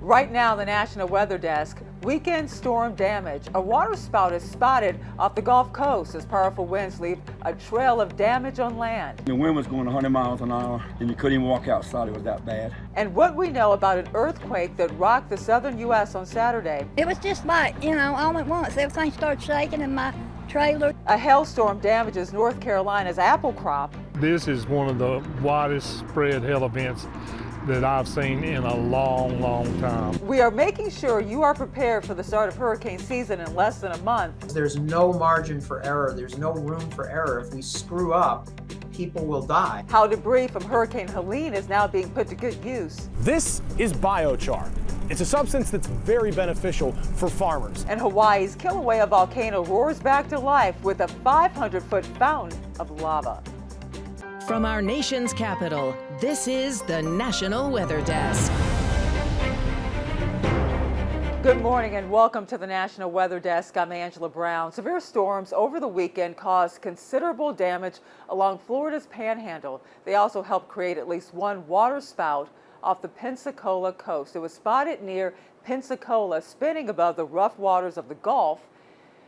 Right now, the National Weather Desk, weekend storm damage. A waterspout is spotted off the Gulf Coast as powerful winds leave a trail of damage on land. The wind was going 100 miles an hour and you couldn't even walk outside, it was that bad. And what we know about an earthquake that rocked the southern U.S. on Saturday. It was just like, all at once, everything started shaking in my trailer. A hailstorm damages North Carolina's apple crop. This is one of the widest spread hail events that I've seen in a long, long time. We are making sure you are prepared for the start of hurricane season in less than a month. There's no margin for error. There's no room for error. If we screw up, people will die. How debris from Hurricane Helene is now being put to good use. This is biochar. It's a substance that's very beneficial for farmers. And Hawaii's Kilauea volcano roars back to life with a 500-foot fountain of lava. From our nation's capital, this is the National Weather Desk. Good morning and welcome to the National Weather Desk. I'm Angela Brown. Severe storms over the weekend caused considerable damage along Florida's panhandle. They also helped create at least one waterspout off the Pensacola coast. It was spotted near Pensacola, spinning above the rough waters of the Gulf.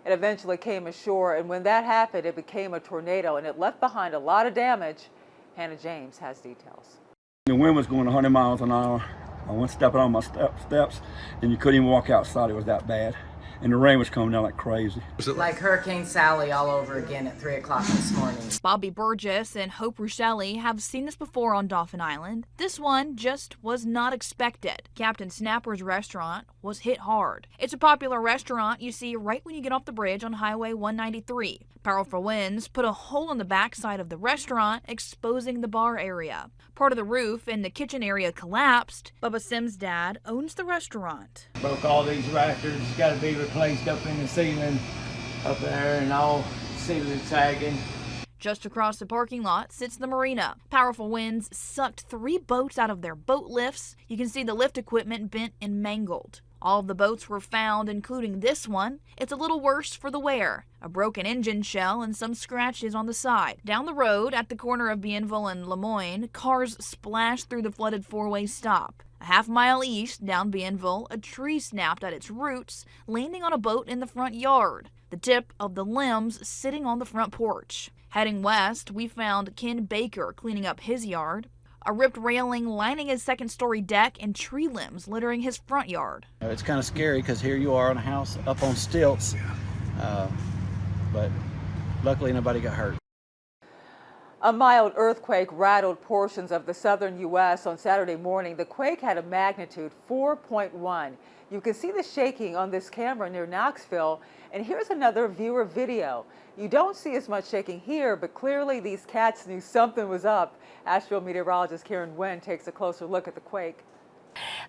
It eventually came ashore, and when that happened, it became a tornado, and it left behind a lot of damage. Hannah James has details. The wind was going 100 miles an hour. I went stepping on my steps, and you couldn't even walk outside. It was that bad. And the rain was coming down like crazy. Like Hurricane Sally all over again at 3 o'clock this morning. Bobby Burgess and Hope Ruscelli have seen this before on Dauphin Island. This one just was not expected. Captain Snapper's restaurant was hit hard. It's a popular restaurant you see right when you get off the bridge on Highway 193. Powerful winds put a hole in the backside of the restaurant, exposing the bar area. Part of the roof and the kitchen area collapsed. Bubba Sims' dad owns the restaurant. Broke all these rafters, got to be replaced up in the ceiling up there, and all ceiling sagging. Just across the parking lot sits the marina. Powerful winds sucked 3 boats out of their boat lifts. You can see the lift equipment bent and mangled. All of the boats were found, including this one. It's a little worse for the wear. A broken engine shell and some scratches on the side. Down the road, at the corner of Bienville and Lemoyne, cars splashed through the flooded four-way stop. A half-mile east, down Bienville, a tree snapped at its roots, landing on a boat in the front yard. The tip of the limbs sitting on the front porch. Heading west, we found Ken Baker cleaning up his yard. A ripped railing lining his second-story deck and tree limbs littering his front yard. It's kind of scary because here you are on a house up on stilts, but luckily nobody got hurt. A mild earthquake rattled portions of the southern U.S. on Saturday morning. The quake had a magnitude 4.1. You can see the shaking on this camera near Knoxville, and here's another viewer video. You don't see as much shaking here, but clearly these cats knew something was up. Asheville meteorologist Karen Wynn takes a closer look at the quake.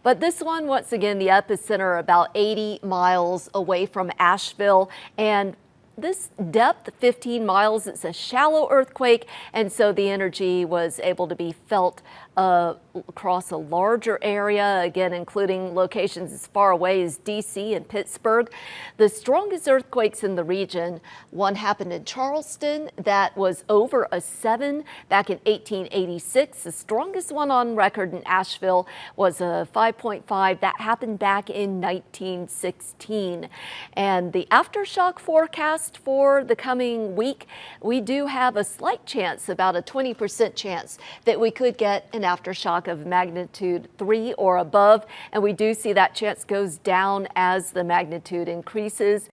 But this one, once again, the epicenter about 80 miles away from Asheville, and this depth, 15 miles, it's a shallow earthquake, and so the energy was able to be felt across a larger area, again, including locations as far away as D.C. and Pittsburgh. The strongest earthquakes in the region, one happened in Charleston that was over a 7 back in 1886. The strongest one on record in Asheville was a 5.5 that happened back in 1916. And the aftershock forecast for the coming week, we do have a slight chance, about a 20% chance, that we could get an aftershock of magnitude 3 or above, and we do see that chance goes down as the magnitude increases.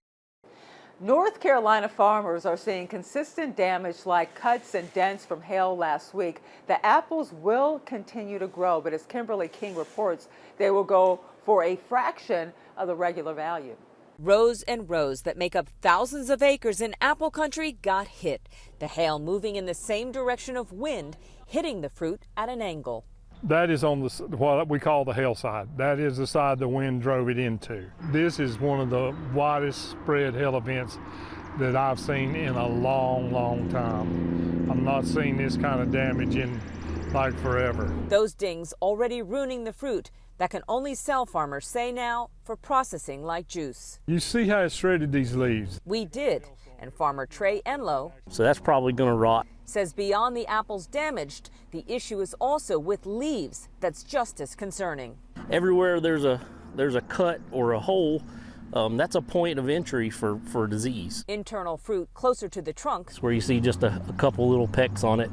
North Carolina farmers are seeing consistent damage like cuts and dents from hail last week. The apples will continue to grow, but as Kimberly King reports, they will go for a fraction of the regular value. Rows and rows that make up thousands of acres in apple country got hit. The hail moving in the same direction of wind, hitting the fruit at an angle. That is on what we call the hail side. That is the side the wind drove it into. This is one of the widest spread hail events that I've seen in a long, long time. I'm not seeing this kind of damage in like forever. Those dings already ruining the fruit that can only sell, farmers say now, for processing like juice. You see how it shredded these leaves? We did, and farmer Trey Enlow, so that's probably going to rot, says beyond the apples damaged, the issue is also with leaves that's just as concerning. Everywhere there's a there's a cut or a hole, that's a point of entry for disease. Internal fruit closer to the trunk, It's where you see just a couple little pecks on it.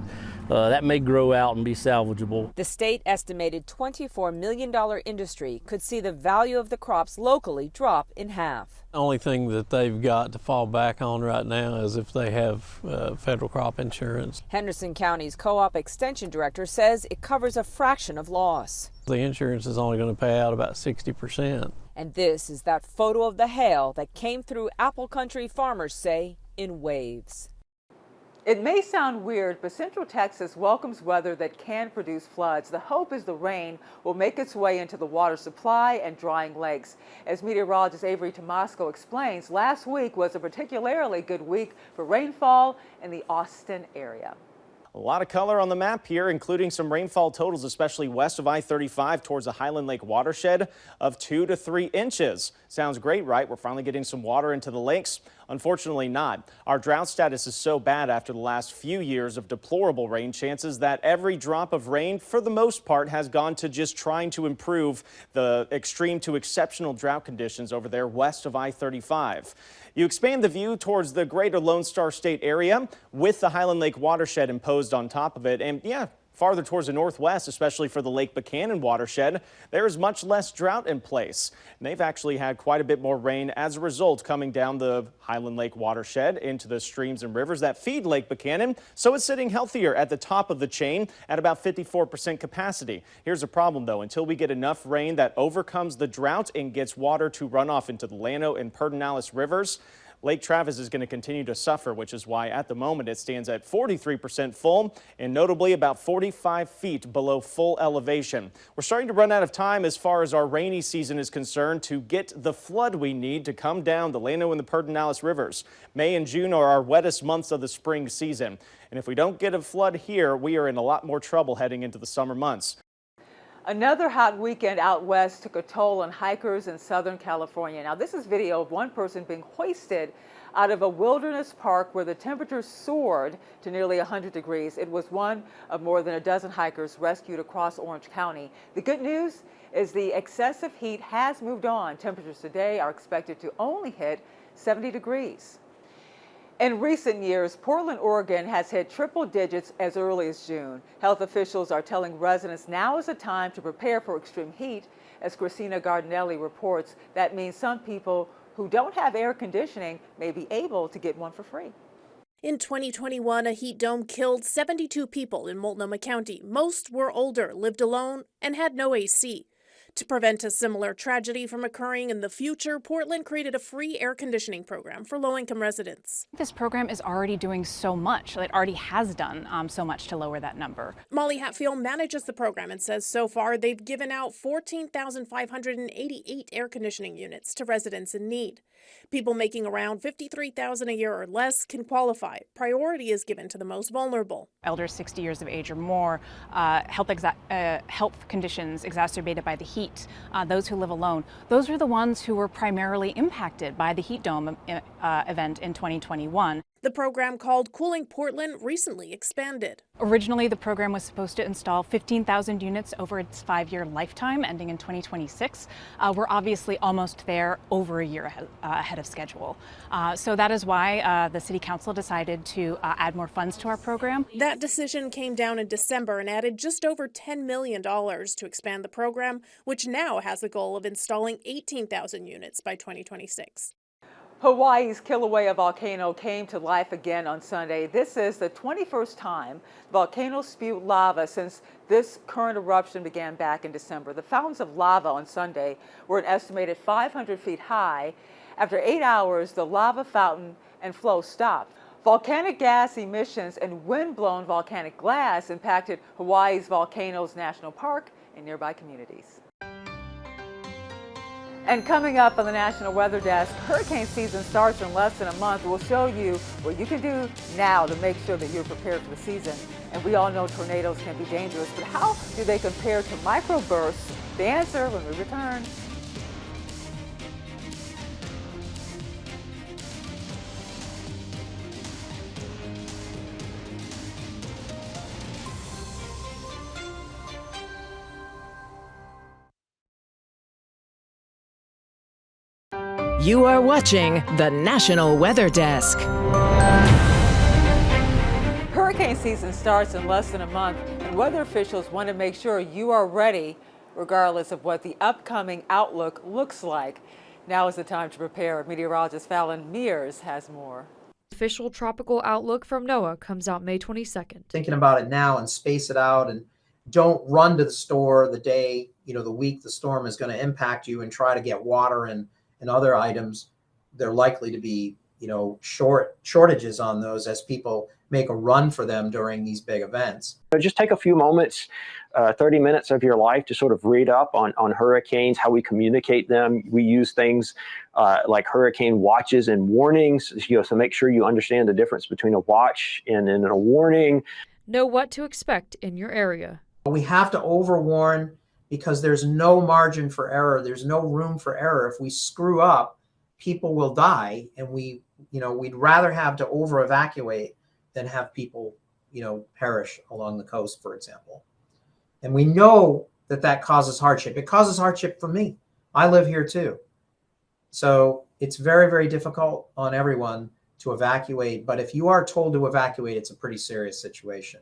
That may grow out and be salvageable. the state estimated $24 million industry could see the value of the crops locally drop in half. The only thing that they've got to fall back on right now is if they have federal crop insurance. Henderson County's co-op extension director says it covers a fraction of loss. The insurance is only going to pay out about 60%. And this is that photo of the hail that came through apple country, farmers say, in waves. It may sound weird, but Central Texas welcomes weather that can produce floods. The hope is the rain will make its way into the water supply and drying lakes. As meteorologist Avery Tomasco explains, last week was a particularly good week for rainfall in the Austin area. A lot of color on the map here, including some rainfall totals, especially west of I-35 towards the Highland Lake watershed of 2 to 3 inches. Sounds great, right? We're finally getting some water into the lakes. Unfortunately not. Our drought status is so bad after the last few years of deplorable rain chances that every drop of rain, for the most part, has gone to just trying to improve the extreme to exceptional drought conditions over there west of I-35. You expand the view towards the greater Lone Star State area with the Highland Lake watershed imposed on top of it. And yeah, farther towards the northwest, especially for the Lake Buchanan watershed, there is much less drought in place. And they've actually had quite a bit more rain as a result coming down the Highland Lake watershed into the streams and rivers that feed Lake Buchanan. So it's sitting healthier at the top of the chain at about 54% capacity. Here's the problem, though. Until we get enough rain that overcomes the drought and gets water to run off into the Llano and Pedernales rivers, Lake Travis is going to continue to suffer, which is why at the moment it stands at 43% full and notably about 45 feet below full elevation. We're starting to run out of time as far as our rainy season is concerned to get the flood we need to come down the Llano and the Pedernales rivers. May and June are our wettest months of the spring season. And if we don't get a flood here, we are in a lot more trouble heading into the summer months. Another hot weekend out west took a toll on hikers in Southern California. Now, this is video of one person being hoisted out of a wilderness park where the temperature soared to nearly 100 degrees. It was one of more than a dozen hikers rescued across Orange County. The good news is the excessive heat has moved on. Temperatures today are expected to only hit 70 degrees. In recent years, Portland, Oregon has hit triple digits as early as June. Health officials are telling residents now is the time to prepare for extreme heat. As Christina Gardinelli reports, that means some people who don't have air conditioning may be able to get one for free. In 2021, a heat dome killed 72 people in Multnomah County. Most were older, lived alone, and had no AC. To prevent a similar tragedy from occurring in the future, Portland created a free air conditioning program for low-income residents. This program is already doing so much. It already has done so much to lower that number. Molly Hatfield manages the program and says so far they've given out 14,588 air conditioning units to residents in need. People making around $53,000 a year or less can qualify. Priority is given to the most vulnerable. Elders 60 years of age or more, health conditions exacerbated by the heat, those who live alone, those are the ones who were primarily impacted by the heat dome event in 2021. The program called Cooling Portland recently expanded. Originally, the program was supposed to install 15,000 units over its 5-year lifetime, ending in 2026. We're obviously almost there, over a year ahead of schedule. So that is why the City Council decided to add more funds to our program. That decision came down in December and added just over $10 million to expand the program, which now has a goal of installing 18,000 units by 2026. Hawaii's Kilauea volcano came to life again on Sunday. This is the 21st time the volcano spewed lava since this current eruption began back in December. The fountains of lava on Sunday were an estimated 500 feet high. After 8 hours, the lava fountain and flow stopped. Volcanic gas emissions and wind-blown volcanic glass impacted Hawaii's Volcanoes National Park and nearby communities. And coming up on the National Weather Desk, hurricane season starts in less than a month. We'll show you what you can do now to make sure that you're prepared for the season. And we all know tornadoes can be dangerous, but how do they compare to microbursts? The answer when we return. You are watching the National Weather Desk. Hurricane season starts in less than a month, and weather officials want to make sure you are ready regardless of what the upcoming outlook looks like. Now is the time to prepare. Meteorologist Fallon Mears has more. Official tropical outlook from NOAA comes out May 22nd. Thinking about it now and space it out, and don't run to the store the day, the week the storm is going to impact you and try to get water and other items. They're likely to be, shortages on those as people make a run for them during these big events. Just take a few moments, 30 minutes of your life to sort of read up on hurricanes, how we communicate them. We use things like hurricane watches and warnings, so make sure you understand the difference between a watch and a warning. Know what to expect in your area. We have to overwarn because there's no margin for error. There's no room for error. If we screw up, people will die, and we'd rather have to over evacuate than have people, perish along the coast, for example. And we know that causes hardship. It causes hardship for me. I live here too. So it's very, very difficult on everyone to evacuate. But if you are told to evacuate, it's a pretty serious situation.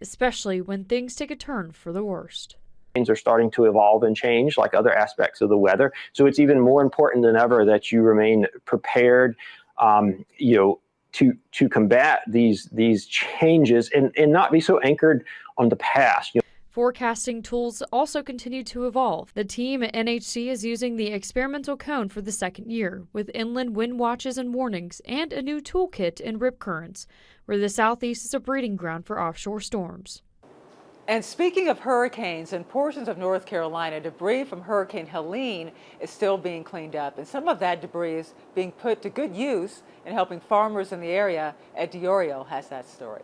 Especially when things take a turn for the worst. Things are starting to evolve and change like other aspects of the weather. So it's even more important than ever that you remain prepared, to combat these changes and not be so anchored on the past. Forecasting tools also continue to evolve. The team at NHC is using the experimental cone for the second year, with inland wind watches and warnings, and a new toolkit in rip currents, where the southeast is a breeding ground for offshore storms. And speaking of hurricanes, in portions of North Carolina, debris from Hurricane Helene is still being cleaned up, and some of that debris is being put to good use in helping farmers in the area. Ed Diorio has that story.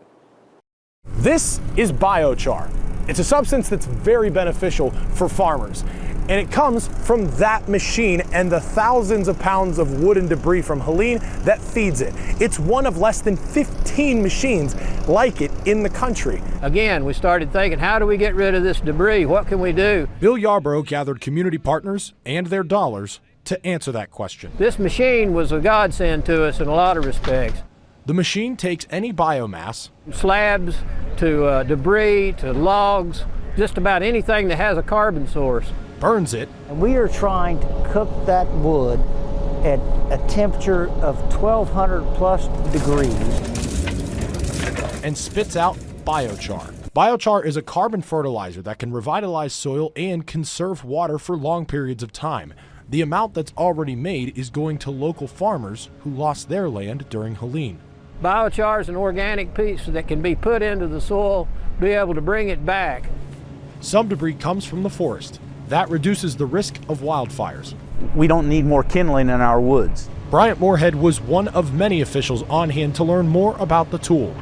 This is biochar. It's a substance that's very beneficial for farmers, and it comes from that machine and the thousands of pounds of wood and debris from Helene that feeds it. It's one of less than 15 machines like it in the country. Again, we started thinking, how do we get rid of this debris? What can we do? Bill Yarbrough gathered community partners and their dollars to answer that question. This machine was a godsend to us in a lot of respects. The machine takes any biomass, slabs to debris to logs, just about anything that has a carbon source, burns it. And we are trying to cook that wood at a temperature of 1200 plus degrees. And spits out biochar. Biochar is a carbon fertilizer that can revitalize soil and conserve water for long periods of time. The amount that's already made is going to local farmers who lost their land during Helene. Biochar is an organic piece that can be put into the soil, be able to bring it back. Some debris comes from the forest. That reduces the risk of wildfires. We don't need more kindling in our woods. Bryant Moorhead was one of many officials on hand to learn more about the tool.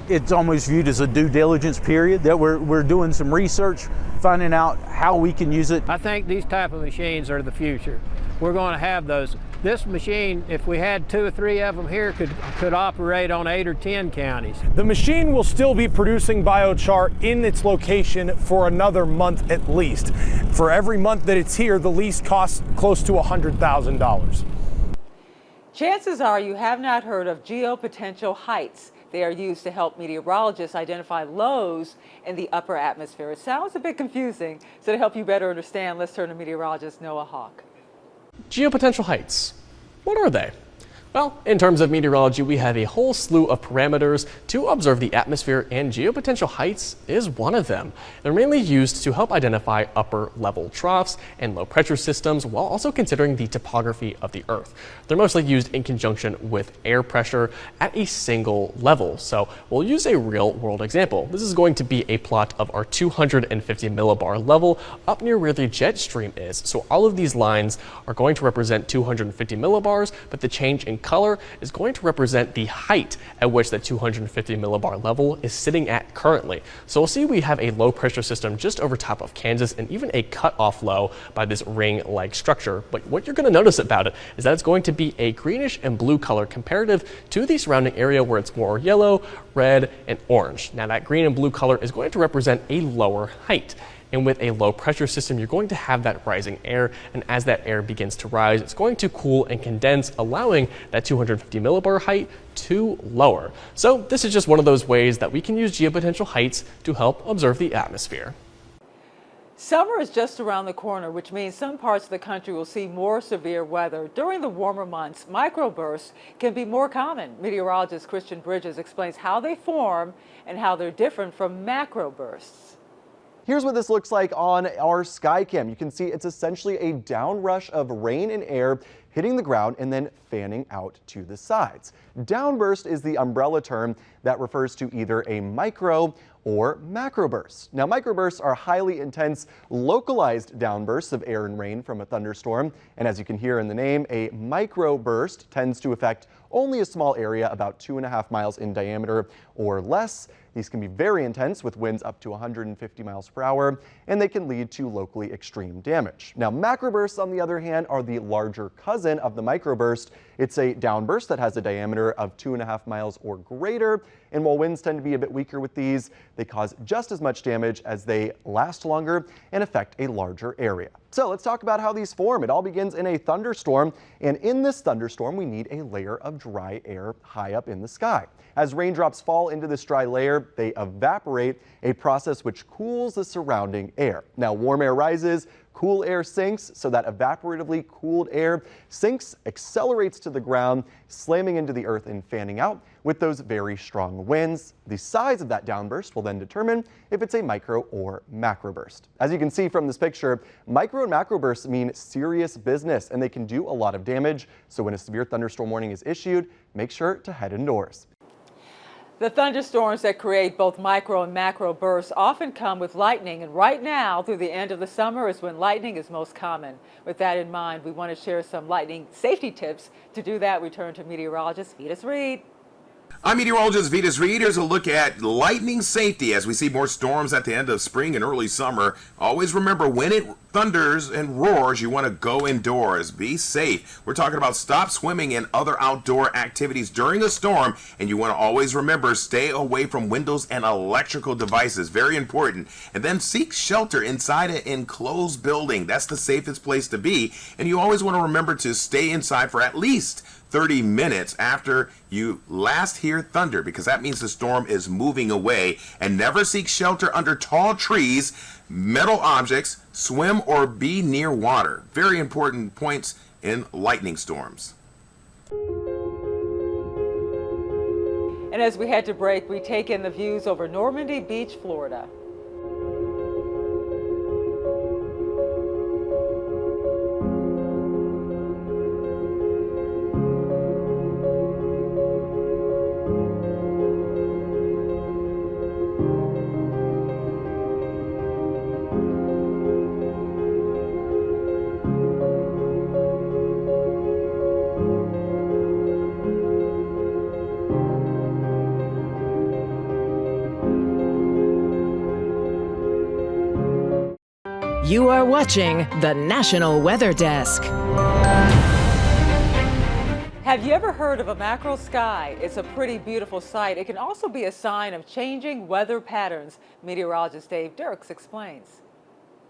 It's almost viewed as a due diligence period that we're doing some research, finding out how we can use it. I think these type of machines are the future. We're going to have those. This machine, if we had 2 or 3 of them here, could operate on 8 or 10 counties. The machine will still be producing biochar in its location for another month at least. For every month that it's here, the lease costs close to $100,000. Chances are you have not heard of geopotential heights. They are used to help meteorologists identify lows in the upper atmosphere. It sounds a bit confusing, so to help you better understand, let's turn to meteorologist Noah Hawk. Geopotential heights. What are they? Well, in terms of meteorology, we have a whole slew of parameters to observe the atmosphere, and geopotential heights is one of them. They're mainly used to help identify upper level troughs and low pressure systems while also considering the topography of the Earth. They're mostly used in conjunction with air pressure at a single level. So we'll use a real world example. This is going to be a plot of our 250 millibar level up near where the jet stream is. So all of these lines are going to represent 250 millibars, but the change in color is going to represent the height at which that 250 millibar level is sitting at currently. So we'll see we have a low pressure system just over top of Kansas and even a cutoff low by this ring-like structure. But what you're going to notice about it is that it's going to be a greenish and blue color comparative to the surrounding area where it's more yellow, red, and orange. Now that green and blue color is going to represent a lower height. And with a low pressure system, you're going to have that rising air. And as that air begins to rise, it's going to cool and condense, allowing that 250 millibar height to lower. So this is just one of those ways that we can use geopotential heights to help observe the atmosphere. Summer is just around the corner, which means some parts of the country will see more severe weather. During the warmer months, microbursts can be more common. Meteorologist Christian Bridges explains how they form and how they're different from macrobursts. Here's what this looks like on our Skycam. You can see it's essentially a downrush of rain and air hitting the ground and then fanning out to the sides. Downburst is the umbrella term that refers to either a micro or macrobursts. Now, microbursts are highly intense, localized downbursts of air and rain from a thunderstorm. And as you can hear in the name, a microburst tends to affect only a small area, about 2.5 miles in diameter or less. These can be very intense with winds up to 150 miles per hour, and they can lead to locally extreme damage. Now, macrobursts, on the other hand, are the larger cousin of the microburst. It's a downburst that has a diameter of 2.5 miles or greater, and while winds tend to be a bit weaker with these, they cause just as much damage as they last longer and affect a larger area. So let's talk about how these form. It all begins in a thunderstorm, and in this thunderstorm, we need a layer of dry air high up in the sky. As raindrops fall into this dry layer, they evaporate, a process which cools the surrounding air. Now, warm air rises, cool air sinks, so that evaporatively cooled air sinks, accelerates to the ground, slamming into the earth and fanning out with those very strong winds. The size of that downburst will then determine if it's a micro or macroburst. As you can see from this picture, micro and macrobursts mean serious business, and they can do a lot of damage. So when a severe thunderstorm warning is issued, make sure to head indoors. The thunderstorms that create both micro and macro bursts often come with lightning, and right now through the end of the summer is when lightning is most common. With that in mind, we want to share some lightning safety tips. To do that, we turn to meteorologist Vitas Reed. I'm meteorologist Vitas Reed. Here's a look at lightning safety as we see more storms at the end of spring and early summer. Always remember, when it thunders and roars, you want to go indoors. Be safe. We're talking about stop swimming and other outdoor activities during a storm, and you want to always remember, stay away from windows and electrical devices. Very important. And then seek shelter inside an enclosed building. That's the safest place to be. And you always want to remember to stay inside for at least 30 minutes after you last hear thunder, because that means the storm is moving away. And never seek shelter under tall trees, metal objects, swim or be near water. Very important points in lightning storms. And as we head to break, we take in the views over Normandy Beach, Florida. You are watching the National Weather Desk. Have you ever heard of a mackerel sky? It's a pretty beautiful sight. It can also be a sign of changing weather patterns. Meteorologist Dave Dirks explains.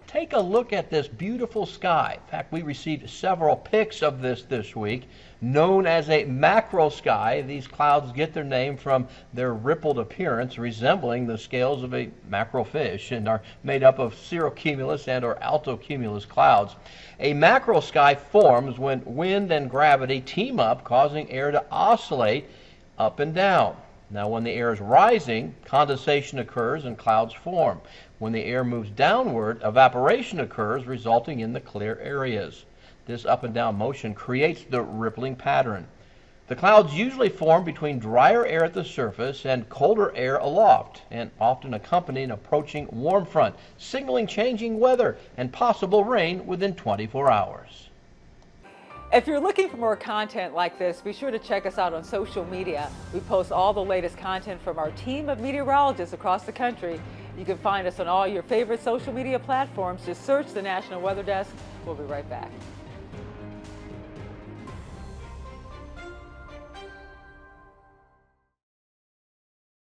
Take a look at this beautiful sky. In fact, we received several pics of this week. Known as a mackerel sky, these clouds get their name from their rippled appearance, resembling the scales of a mackerel fish, and are made up of cirrocumulus and or altocumulus clouds. A mackerel sky forms when wind and gravity team up, causing air to oscillate up and down. Now, when the air is rising, condensation occurs and clouds form. When the air moves downward, evaporation occurs, resulting in the clear areas. This up and down motion creates the rippling pattern. The clouds usually form between drier air at the surface and colder air aloft, and often accompany an approaching warm front, signaling changing weather and possible rain within 24 hours. If you're looking for more content like this, be sure to check us out on social media. We post all the latest content from our team of meteorologists across the country. You can find us on all your favorite social media platforms. Just search the National Weather Desk. We'll be right back.